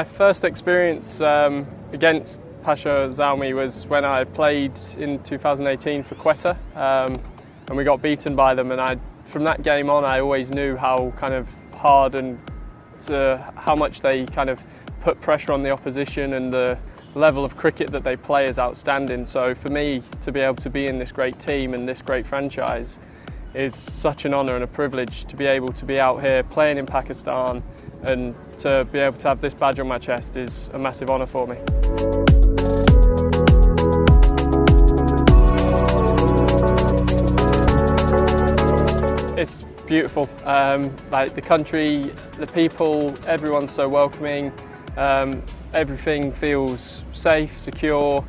My first experience against Pasha Zalmi was when I played in 2018 for Quetta, and we got beaten by them. And from that game on, I always knew how kind of hard and how much they kind of put pressure on the opposition, and the level of cricket that they play is outstanding. So for me to be able to be in this great team and this great franchise is such an honour and a privilege to be able to be out here playing in Pakistan, and to be able to have this badge on my chest is a massive honour for me. It's beautiful, like the country, the people, everyone's so welcoming, everything feels safe, secure,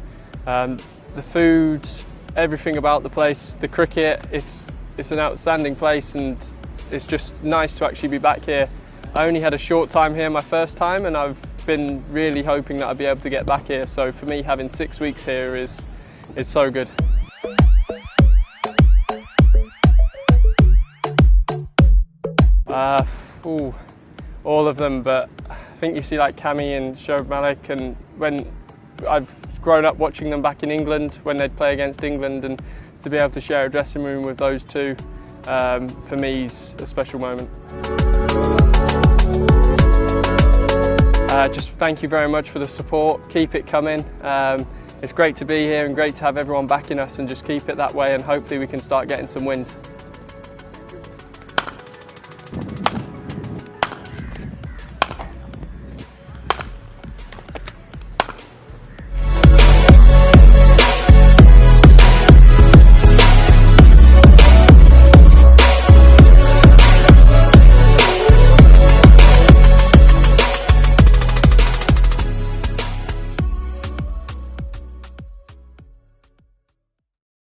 the food, everything about the place, the cricket, it's an outstanding place, and it's just nice to actually be back here. I only had a short time here my first time, and I've been really hoping that I'd be able to get back here, so for me having 6 weeks here is so good. All of them, but I think you see like Cami and Shoaib Malik, and when I've grown up watching them back in England when they'd play against England, and to be able to share a dressing room with those two, for me is a special moment. Just thank you very much for the support, keep it coming. It's great to be here and great to have everyone backing us, and just keep it that way, and hopefully we can start getting some wins.